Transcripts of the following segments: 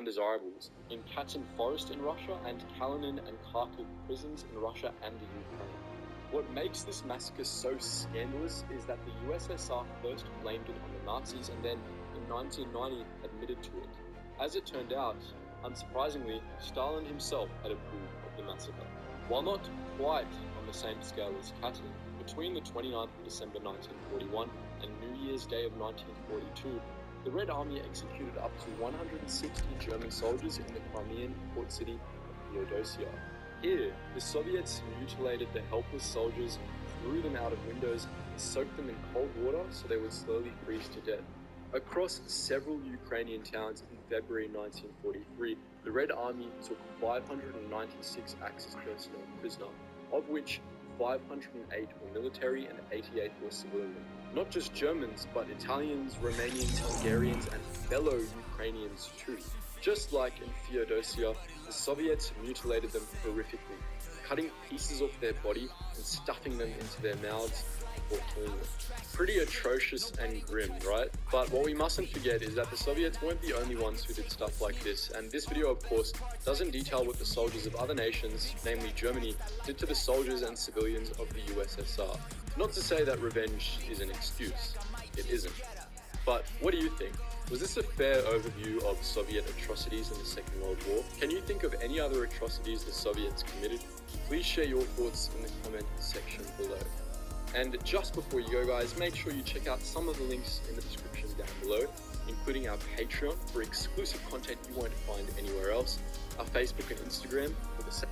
undesirables in Katyn Forest in Russia and Kalinin and Kharkiv prisons in Russia and the Ukraine. What makes this massacre so scandalous is that the USSR first blamed it on the Nazis and then, in 1990, admitted to it. As it turned out, unsurprisingly, Stalin himself had approved of the massacre. While not quite on the same scale as Katyn, between the 29th of December 1941 and New Year's Day of 1942, the Red Army executed up to 160 German soldiers in the Crimean port city of Feodosia. Here, the Soviets mutilated the helpless soldiers, threw them out of windows, and soaked them in cold water so they would slowly freeze to death. Across several Ukrainian towns in February 1943, the Red Army took 596 Axis personnel prisoner, of which 508 were military and 88 were civilian. Not just Germans, but Italians, Romanians, Hungarians, and fellow Ukrainians too. Just like in Feodosia, the Soviets mutilated them horrifically, cutting pieces off their body and stuffing them into their mouths before killing them. Pretty atrocious and grim, right? But what we mustn't forget is that the Soviets weren't the only ones who did stuff like this, and this video, of course, doesn't detail what the soldiers of other nations, namely Germany, did to the soldiers and civilians of the USSR. Not to say that revenge is an excuse. It isn't. But what do you think? Was this a fair overview of Soviet atrocities in the Second World War? Can you think of any other atrocities the Soviets committed? Please share your thoughts in the comment section below. And just before you go, guys, make sure you check out some of the links in the description down below, including our Patreon for exclusive content you won't find anywhere else, our Facebook and Instagram for the same.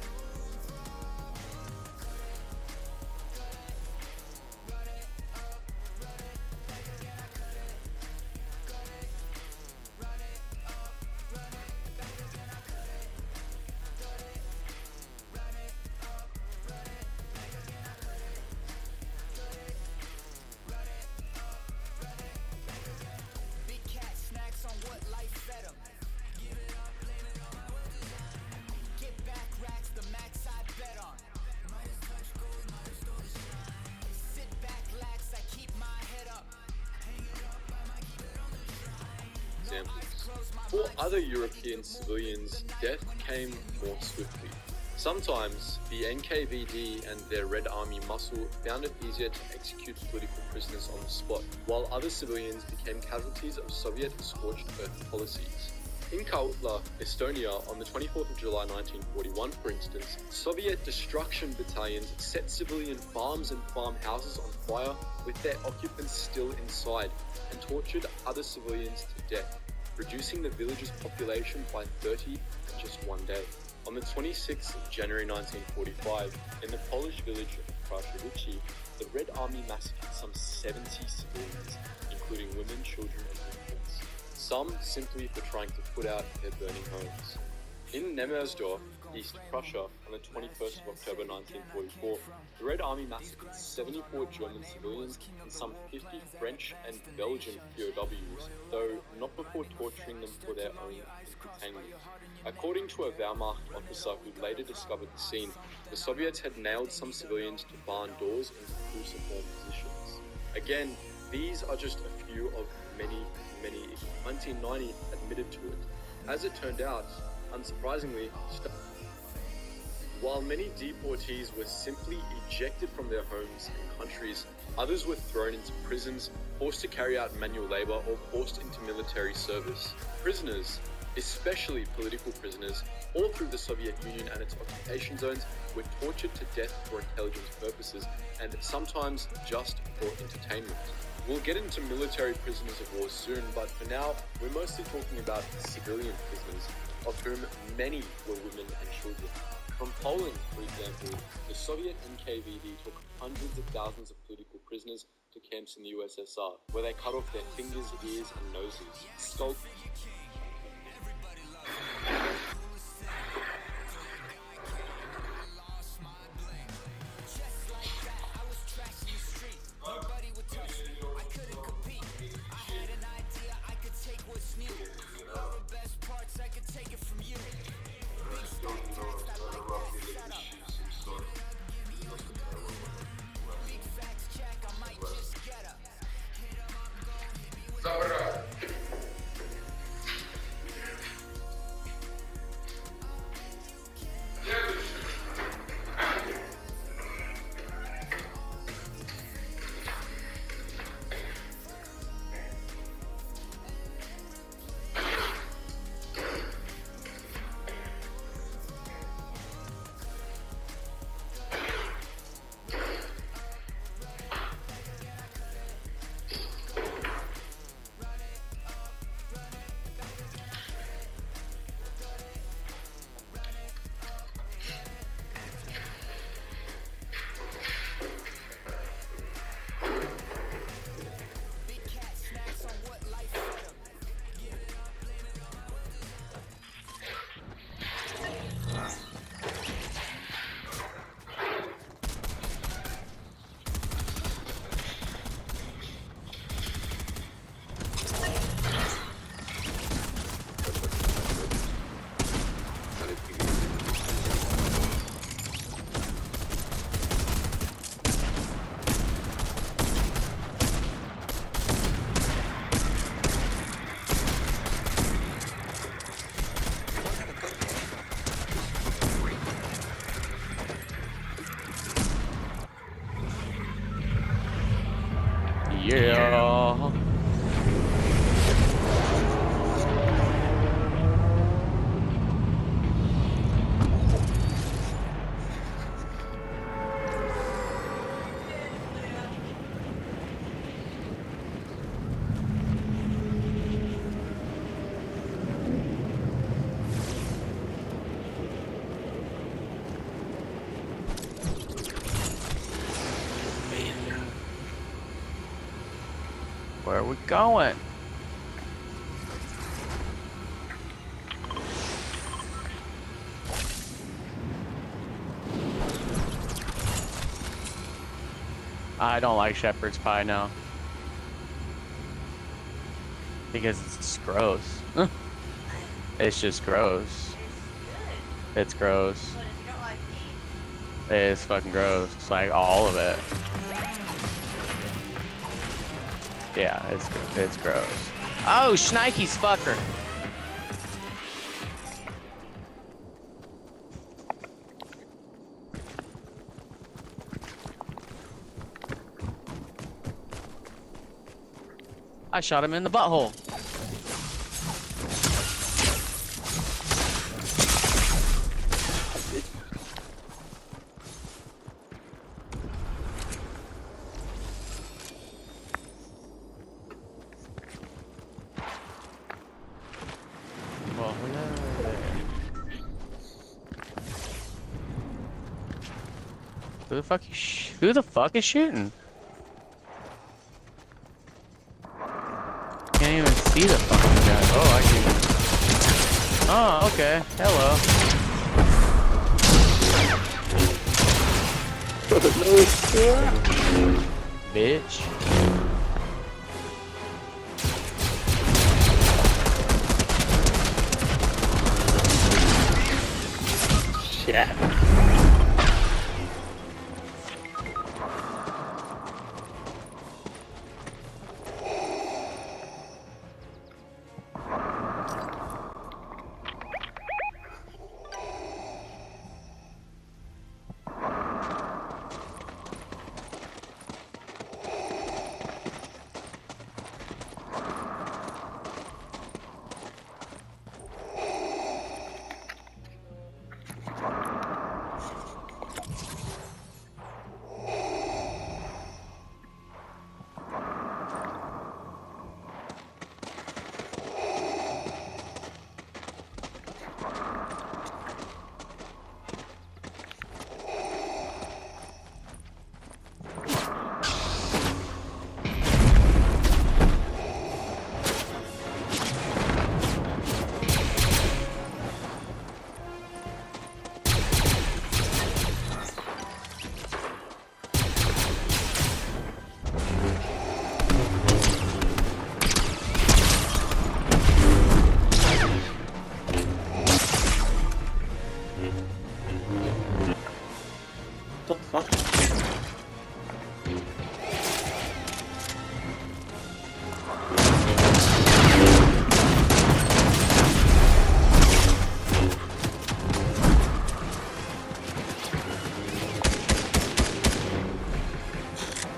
For other European civilians, death came more swiftly. Sometimes, the NKVD and their Red Army muscle found it easier to execute political prisoners on the spot, while other civilians became casualties of Soviet scorched earth policies. In Kautla, Estonia, on the 24th of July 1941, for instance, Soviet destruction battalions set civilian farms and farmhouses on fire with their occupants still inside, and tortured other civilians to death, reducing the village's population by 30 in just one day. On the 26th of January 1945, in the Polish village of Kraszowice, the Red Army massacred some 70 civilians, including women, children, and infants, some simply for trying to put out their burning homes. In Nemersdorf, East Prussia, on the 21st of October 1944, the Red Army massacred 74 German civilians and some 50 French and Belgian POWs, though not before torturing them for their own entertainment. According to a Wehrmacht officer who later discovered the scene, the Soviets had nailed some civilians to barn doors in cruciform positions. Again, these are just a few of many. 1990 admitted to it. As it turned out, unsurprisingly, while many deportees were simply ejected from their homes and countries, others were thrown into prisons, forced to carry out manual labor, or forced into military service. Prisoners, especially political prisoners, all through the Soviet Union and its occupation zones, were tortured to death for intelligence purposes, and sometimes just for entertainment. We'll get into military prisoners of war soon, but for now, we're mostly talking about civilian prisoners, of whom many were women and children. From Poland, for example, the Soviet NKVD took hundreds of thousands of political prisoners to camps in the USSR, where they cut off their fingers, ears, and noses, scalped. Забирай. Where are we going? I don't like shepherd's pie now. Because it's just gross. It's just gross. It's gross. But if you don't like meat, It's fucking gross. It's like all of it. Yeah, it's gross. Oh, Schnikey's fucker. I shot him in the butthole. Well, who the fuck is shooting? Can't even see the fucking guy. Oh, I can. Oh, okay. Hello. Bitch. Shit. What the fuck?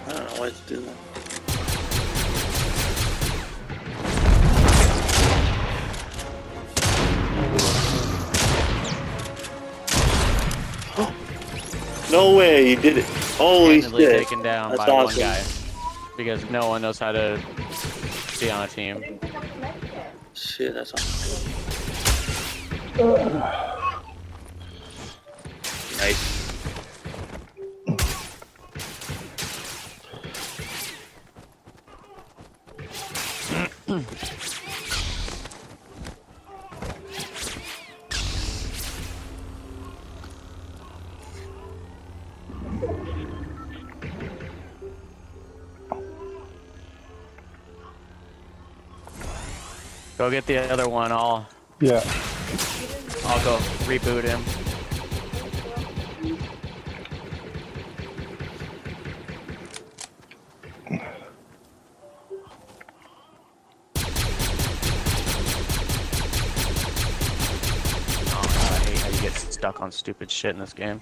I don't know why it's doing that. No way, you did it. Holy Handedly shit. taken down That's by one awesome. guy. Because no one knows how to be on a team. Shit, that's awesome. Nice. Go get the other one. I'll Yeah. go reboot him. Oh, God, I hate how you get stuck on stupid shit in this game.